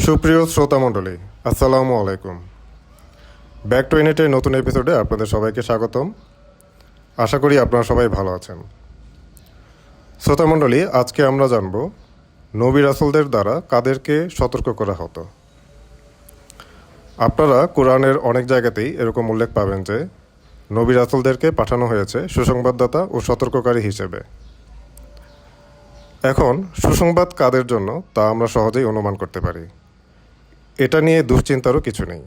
সুপ্রিয় শ্রোতামণ্ডলী, আসসালামু আলাইকুম। ব্যাক টু ইউনিটের নতুন এপিসোডে আপনাদের সবাইকে স্বাগতম। আশা করি আপনারা সবাই ভালো আছেন। শ্রোতামণ্ডলী, আজকে আমরা জানব নবী রাসূলদের দ্বারা কাদেরকে সতর্ক করা হতো। আপনারা কোরআনের অনেক জায়গাতেই এরকম উল্লেখ পাবেন যে নবী রাসূলদেরকে পাঠানো হয়েছে সুসংবাদদাতা ও সতর্ককারী হিসেবে। এখন সুসংবাদ কাদের জন্য তা আমরা সহজেই অনুমান করতে পারি। এটা নিয়ে দুশ্চিন্তারও কিছু নেই।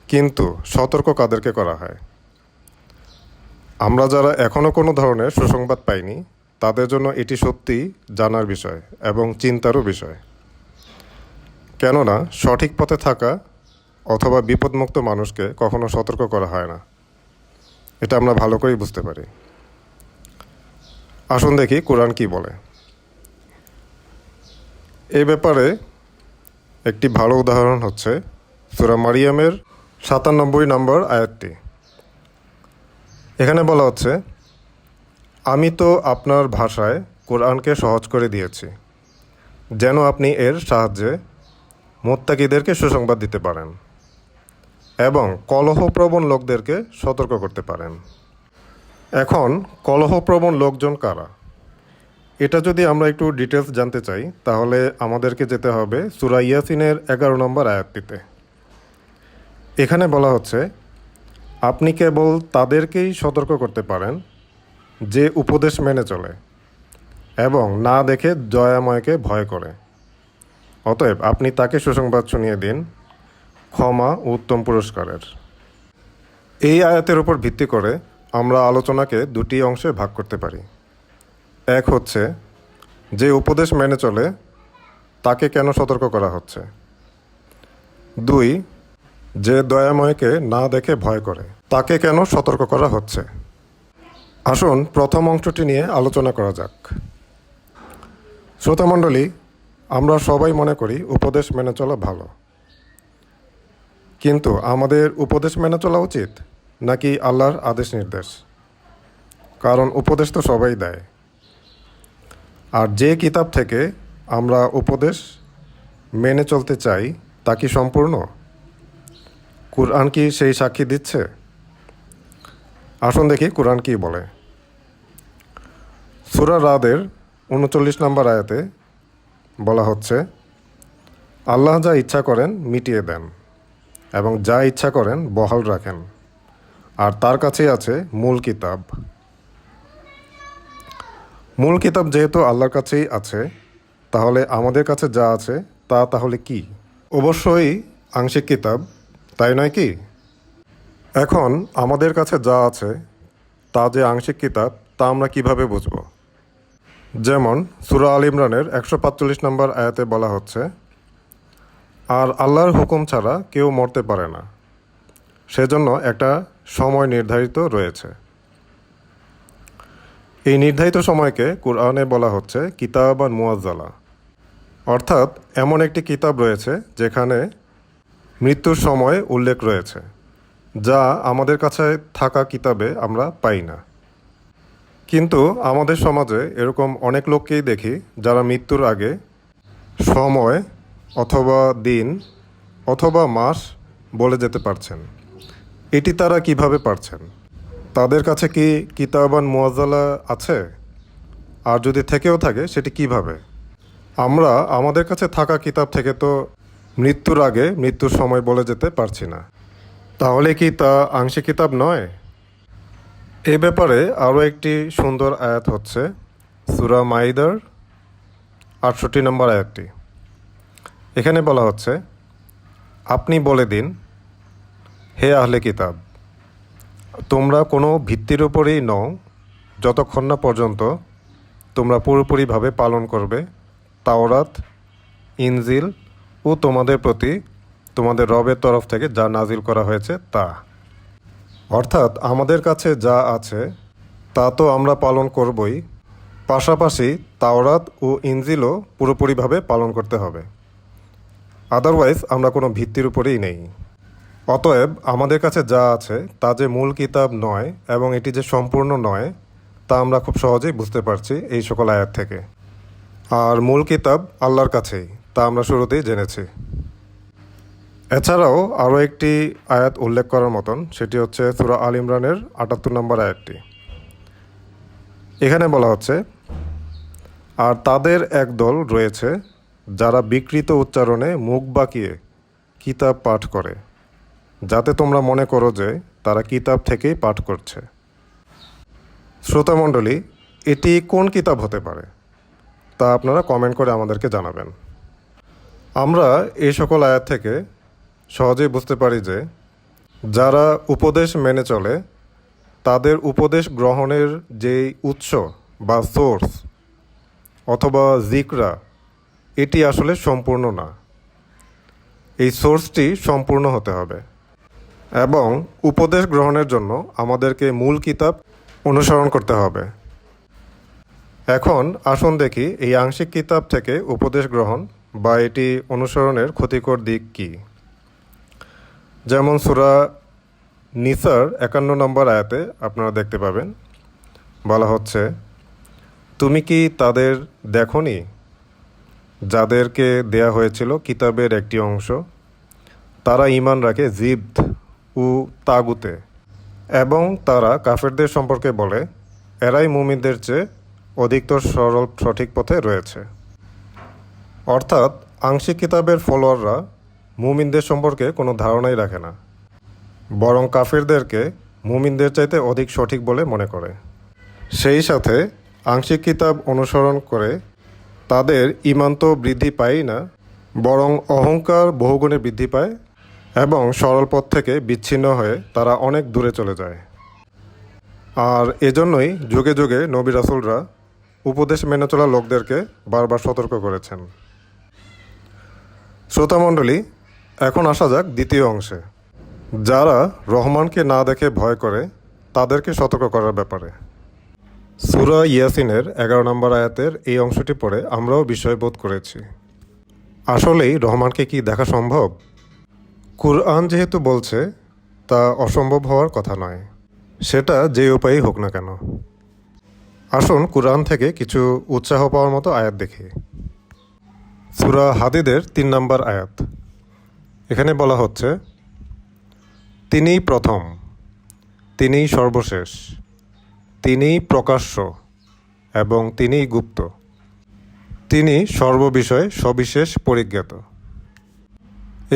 কিন্তু সতর্ক কাদেরকে করা হয়? আমরা যারা এখনও কোনো ধরনের সুসংবাদ পাইনি তাদের জন্য এটি সত্যি জানার বিষয় এবং চিন্তারও বিষয়। কেননা সঠিক পথে থাকা অথবা বিপদমুক্ত মানুষকে কখনো সতর্ক করা হয় না, এটা আমরা ভালো করেই বুঝতে পারি। আসুন দেখি কোরআন কি বলে। এই ব্যাপারে একটি ভালো উদাহরণ হচ্ছে সূরা মারিয়ামের ৯৭ নম্বর আয়াতটি। এখানে বলা হচ্ছে, আমি তো আপনার ভাষায় কোরআনকে সহজ করে দিয়েছি যেন আপনি এর সাহায্যে মুত্তাকিদেরকে সুসংবাদ দিতে পারেন এবং কলহপ্রবণ লোকদেরকে সতর্ক করতে পারেন। এখন কলহপ্রবণ লোকজন কারা? এটা যদি আমরা একটু ডিটেলস জানতে চাই তাহলে আমাদেরকে যেতে হবে সূরা ইয়াসিনের ১১ নম্বর আয়াতটিতে। এখানে বলা হচ্ছে, আপনি কেবল তাদেরকেই সতর্ক করতে পারেন যে উপদেশ মেনে চলে এবং না দেখে দয়াময়কে ভয় করে। অতএব আপনি তাকে সুসংবাদ শুনিয়ে দিন ক্ষমা ও উত্তম পুরস্কারের। এই আয়াতের উপর ভিত্তি করে আমরা আলোচনাকে দুটি অংশে ভাগ করতে পারি। এক হচ্ছে যে উপদেশ মেনে চলে তাকে কেন সতর্ক করা হচ্ছে। দুই, যে দয়াময়কে না দেখে ভয় করে তাকে কেন সতর্ক করা হচ্ছে। আসুন প্রথম অংশটি নিয়ে আলোচনা করা যাক। শ্রোতামণ্ডলী, আমরা সবাই মনে করি উপদেশ মেনে চলা ভালো, কিন্তু আমাদের উপদেশ মেনে চলা উচিত নাকি আল্লাহর আদেশ নির্দেশ? কারণ উপদেশ তো সবাই দেয়। আর যে কিতাব থেকে আমরা উপদেশ মেনে চলতে চাই তা কি সম্পূর্ণ? কুরআন কি সেই সাক্ষী দিচ্ছে? আসুন দেখি কুরআন কি বলে। সূরা রাদের ৩৯ নম্বর আয়াতে বলা হচ্ছে, আল্লাহ যা ইচ্ছা করেন মিটিয়ে দেন এবং যা ইচ্ছা করেন বহাল রাখেন, আর তার কাছেই আছে মূল কিতাব। মূল কিতাব যেহেতু আল্লাহর কাছেই আছে, তাহলে আমাদের কাছে যা আছে তা তাহলে কি? অবশ্যই আংশিক কিতাব, তাই নয় কি? এখন আমাদের কাছে যা আছে তা যে আংশিক কিতাব তা আমরা কিভাবে বুঝব? যেমন সূরা আল ইমরানের ১৪৫ নম্বর আয়াতে বলা হচ্ছে, আর আল্লাহর হুকুম ছাড়া কেউ মরতে পারে না, সেজন্য একটা সময় নির্ধারিত রয়েছে। এই নির্ধারিত সময়কে কুরআনে বলা হচ্ছে কিতাবান মুআজ্জালা, অর্থাৎ এমন একটি কিতাব রয়েছে যেখানে মৃত্যুর সময় উল্লেখ রয়েছে, যা আমাদের কাছে থাকা কিতাবে আমরা পাই না। কিন্তু আমাদের সমাজে এরকম অনেক লোককেই দেখি যারা মৃত্যুর আগে সময় অথবা দিন অথবা মাস বলে যেতে পারছেন। এটি তারা কিভাবে পারছেন? তাদের কাছে কি কিতাবান মুআজ্জালা আছে? আর যদি থেকেও থাকে সেটি কিভাবে? আমরা আমাদের কাছে থাকা কিতাব থেকে তো মৃত্যুর আগে মৃত্যুর সময় বলে যেতে পারছি না। তাহলে কি তা আংশিক কিতাব নয়? এ ব্যাপারে আরও একটি সুন্দর আয়াত হচ্ছে সূরা মাইদার ৬৮ নম্বর আয়াতটি। এখানে বলা হচ্ছে, আপনি বলে দিন, হে আহলে কিতাব, তোমরা কোনো ভিত্তির উপরেই নও যতক্ষণ না পর্যন্ত তোমরা পুরোপুরিভাবে পালন করবে তাওরাত, ইনজিল ও তোমাদের প্রতি তোমাদের রবের তরফ থেকে যা নাজিল করা হয়েছে তা। অর্থাৎ আমাদের কাছে যা আছে তা তো আমরা পালন করবই, পাশাপাশি তাওরাত ও ইনজিলও পুরোপুরিভাবে পালন করতে হবে। আদারওয়াইজ আমরা কোনো ভিত্তির উপরেই নেই। অতএব আমাদের কাছে যা আছে তা যে মূল কিতাব নয় এবং এটি যে সম্পূর্ণ নয় তা আমরা খুব সহজেই বুঝতে পারছি এই সকল আয়াত থেকে। আর মূল কিতাব আল্লাহর কাছেই, তা আমরা শুরুতেই জেনেছি। এছাড়াও আরও একটি আয়াত উল্লেখ করার মতন, সেটি হচ্ছে সূরা আল ইমরানের ৭৮ নম্বর আয়াতটি। এখানে বলা হচ্ছে, আর তাদের একদল রয়েছে যারা বিকৃত উচ্চারণে মুখ বাঁকিয়ে কিতাব পাঠ করে, যাতে তোমরা মনে করো যে তারা কিতাব থেকেই পাঠ করছে। শ্রোতামণ্ডলী, এটি কোন কিতাব হতে পারে তা আপনারা কমেন্ট করে আমাদেরকে জানাবেন। আমরা এই সকল আয়াত থেকে সহজেই বুঝতে পারি যে যারা উপদেশ মেনে চলে তাদের উপদেশ গ্রহণের যেই উৎস বা সোর্স অথবা জিকরা, এটি আসলে সম্পূর্ণ না। এই সোর্সটি সম্পূর্ণ হতে হবে এবং উপদেশ গ্রহণের জন্য আমাদেরকে মূল কিতাব অনুসরণ করতে হবে। এখন আসুন দেখি এই আংশিক কিতাব থেকে উপদেশ গ্রহণ বা এটি অনুসরণের ক্ষতিকর দিক কী। যেমন সূরা নিসার ৫১ নম্বর আয়াতে আপনারা দেখতে পাবেন, বলা হচ্ছে, তুমি কি তাদের দেখোনি যাদেরকে দেয়া হয়েছিল কিতাবের একটি অংশ? তারা ঈমান রাখে জিবত ও তাগুতে, এবং তারা কাফেরদের সম্পর্কে বলে এরাই মুমিনদের চেয়ে অধিকতর সরল সঠিক পথে রয়েছে। অর্থাৎ আংশিক কিতাবের ফলোয়াররা মুমিনদের সম্পর্কে কোনো ধারণাই রাখে না, বরং কাফেরদেরকে মুমিনদের চাইতে অধিক সঠিক বলে মনে করে। সেই সাথে আংশিক কিতাব অনুসরণ করে তাদের ঈমান তো বৃদ্ধি পায়ই না, বরং অহংকার বহুগুণে বৃদ্ধি পায় এবং সরল পথ থেকে বিচ্ছিন্ন হয়ে তারা অনেক দূরে চলে যায়। আর এজন্যই যুগে যুগে নবী রাসূলরা উপদেশ মেনে চলা লোকদেরকে বারবার সতর্ক করেছেন। শ্রোতামণ্ডলী, এখন আসা যাক দ্বিতীয় অংশে। যারা রহমানকে না দেখে ভয় করে তাদেরকে সতর্ক করার ব্যাপারে। সূরা ইয়াসিনের ১১ নম্বর আয়াতের এই অংশটি পড়ে আমরাও বিস্ময়বোধ করেছি। আসলেই রহমানকে কি দেখা সম্ভব? কুরআন যেহেতু বলছে, তা অসম্ভব হওয়ার কথা নয়, সেটা যে উপায়েই হোক না কেন। আসুন কুরআন থেকে কিছু উৎসাহ পাওয়ার মতো আয়াত দেখি। সূরা হাদীদের ৩ নম্বর আয়াত। এখানে বলা হচ্ছে, তিনিই প্রথম, তিনিই সর্বশেষ, তিনিই প্রকাশ্য এবং তিনিই গুপ্ত, তিনি সর্ববিষয়ে সবিশেষ পরিজ্ঞাত।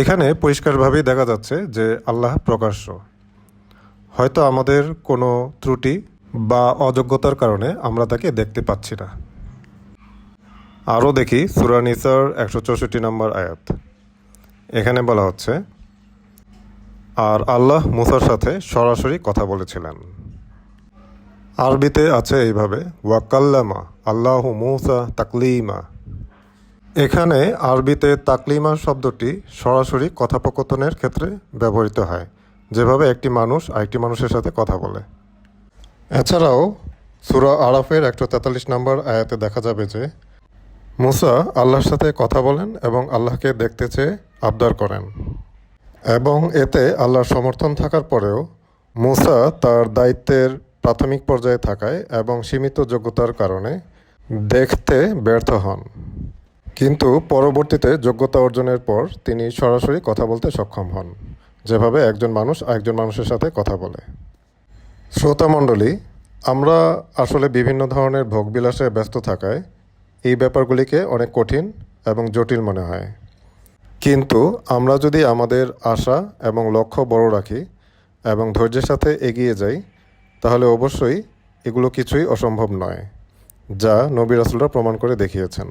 এখানে পরিষ্কারভাবেই দেখা যাচ্ছে যে আল্লাহ প্রকাশ্য। হয়তো আমাদের কোনো ত্রুটি বা অযোগ্যতার কারণে আমরা তাকে দেখতে পাচ্ছি না। আরও দেখি সূরা নিসার ১৬৪ নম্বর আয়াত। এখানে বলা হচ্ছে, আর আল্লাহ মূসার সাথে সরাসরি কথা বলেছিলেন। আরবিতে আছে এইভাবে, ওয়াকাল্লামা আল্লাহু মূসা তাকলিমা। এখানে আরবিতে তাকলিমা শব্দটি সরাসরি কথোপকথনের ক্ষেত্রে ব্যবহৃত হয়, যেভাবে একটি মানুষ আরেকটি মানুষের সাথে কথা বলে। এছাড়াও সূরা আরাফের ১৪৩ নম্বর আয়াতে দেখা যাবে যে মূসা আল্লাহর সাথে কথা বলেন এবং আল্লাহকে দেখতে চেয়ে আবদার করেন, এবং এতে আল্লাহর সমর্থন থাকার পরেও মূসা তার দায়িত্বের প্রাথমিক পর্যায়ে থাকায় এবং সীমিত যোগ্যতার কারণে দেখতে ব্যর্থ হন। কিন্তু পরবর্তীতে যোগ্যতা অর্জনের পর তিনি সরাসরি কথা বলতে সক্ষম হন, যেভাবে একজন মানুষ আরেকজন মানুষের সাথে কথা বলে। শ্রোতামণ্ডলী, আমরা আসলে বিভিন্ন ধরনের ভোগবিলাসে ব্যস্ত থাকায় এই ব্যাপারগুলিকে অনেক কঠিন এবং জটিল মনে হয়। কিন্তু আমরা যদি আমাদের আশা এবং লক্ষ্য বড় রাখি এবং ধৈর্যের সাথে এগিয়ে যাই, তাহলে অবশ্যই এগুলো কিছুই অসম্ভব নয়, যা নবী রাসূলরা প্রমাণ করে দেখিয়েছেন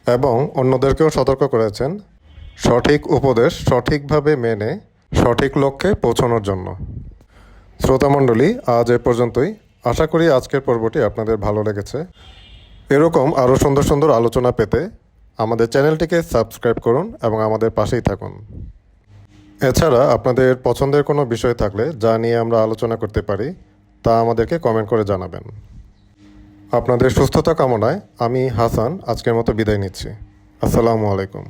এবং অন্যদেরকেও সতর্ক করেছেন সঠিক উপদেশ সঠিকভাবে মেনে সঠিক লক্ষ্যে পৌঁছানোর জন্য। শ্রোতামণ্ডলী, আজ এ পর্যন্তই। আশা করি আজকের পর্বটি আপনাদের ভালো লেগেছে। এরকম আরও সুন্দর সুন্দর আলোচনা পেতে আমাদের চ্যানেলটিকে সাবস্ক্রাইব করুন এবং আমাদের পাশেই থাকুন। এছাড়া আপনাদের পছন্দের কোনো বিষয় থাকলে যা নিয়ে আমরা আলোচনা করতে পারি তা আমাদেরকে কমেন্ট করে জানাবেন। আপনাদের সুস্থতা কামনায় আমি হাসান আজকের মতো বিদায় নিচ্ছি। আসসালামু আলাইকুম।